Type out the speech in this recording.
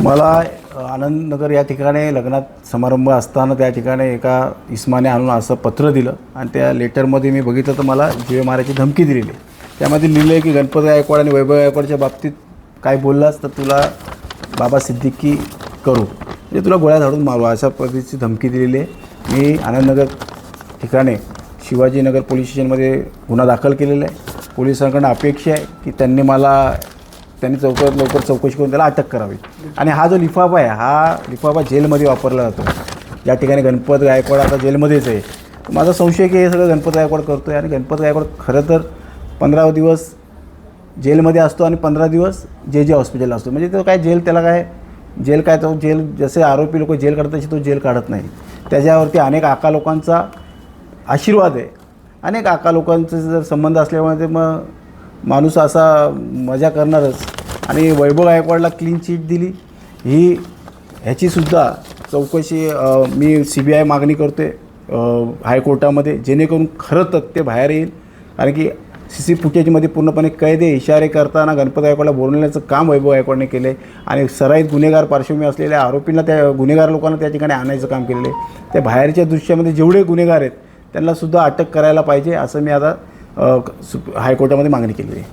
मला आनंदनगर या ठिकाणी लग्नात समारंभ असताना त्या ठिकाणी एका इसमाने आणून असं पत्र दिलं आणि त्या लेटरमध्ये मी बघितलं तर मला जीवे मारायची धमकी दिलेली आहे. त्यामध्ये लिहिलं आहे की गणपत गायकवाड आणि वैभव गायकवाडच्या बाबतीत काय बोललास तर तुला बाबा सिद्दीकी करू, म्हणजे तुला गोळ्या झाडून मारू, अशा पद्धतीची धमकी दिलेली आहे. मी आनंदनगर ठिकाणी शिवाजीनगर पोलीस स्टेशनमध्ये गुन्हा दाखल केलेला आहे. पोलिसांकडून अपेक्षा आहे की त्यांनी लवकरात लवकर चौकशी करून त्याला अटक करावी. आणि हा जो लिफाफा आहे, हा लिफाफा जेलमध्ये वापरला जातो. या ठिकाणी गणपत गायकवाड आता जेलमध्येच आहे. माझा संशय की हे सगळं गणपत गायकवाड करतो आहे आणि गणपत गायकवाड खरं तर 15 दिवस जेलमध्ये असतो आणि 15 दिवस जे हॉस्पिटलला असतो. म्हणजे तो काय तो जेल जसे आरोपी लोक जेल काढतात तसे तो जेल काढत नाही. त्याच्यावरती अनेक आका लोकांचा आशीर्वाद आहे. अनेक आका लोकांचे जर संबंध असल्यामुळे ते मग माणूस असा मजा करणारच. आणि वैभव गायकवाडला क्लीन चिट दिली, ह्याचीसुद्धा चौकशी मी CBI मागणी करतो आहे हायकोर्टामध्ये, जेणेकरून खरं तथ्य बाहेर येईल. कारण की CC फुटेजमध्ये पूर्णपणे कैद आहे. इशारे करताना गणपत गायकवाडला बोलवण्याचं काम वैभव गायकवाडने केलं आहे आणि सराईत गुन्हेगार पार्श्वभूमी असलेल्या आरोपींना, त्या गुन्हेगार लोकांना त्या ठिकाणी आणायचं काम केलेलं आहे. त्या बाहेरच्या दृश्यामध्ये जेवढे गुन्हेगार आहेत त्यांनासुद्धा अटक करायला पाहिजे, असं मी आता हायकोर्टामध्ये मागणी केली आहे.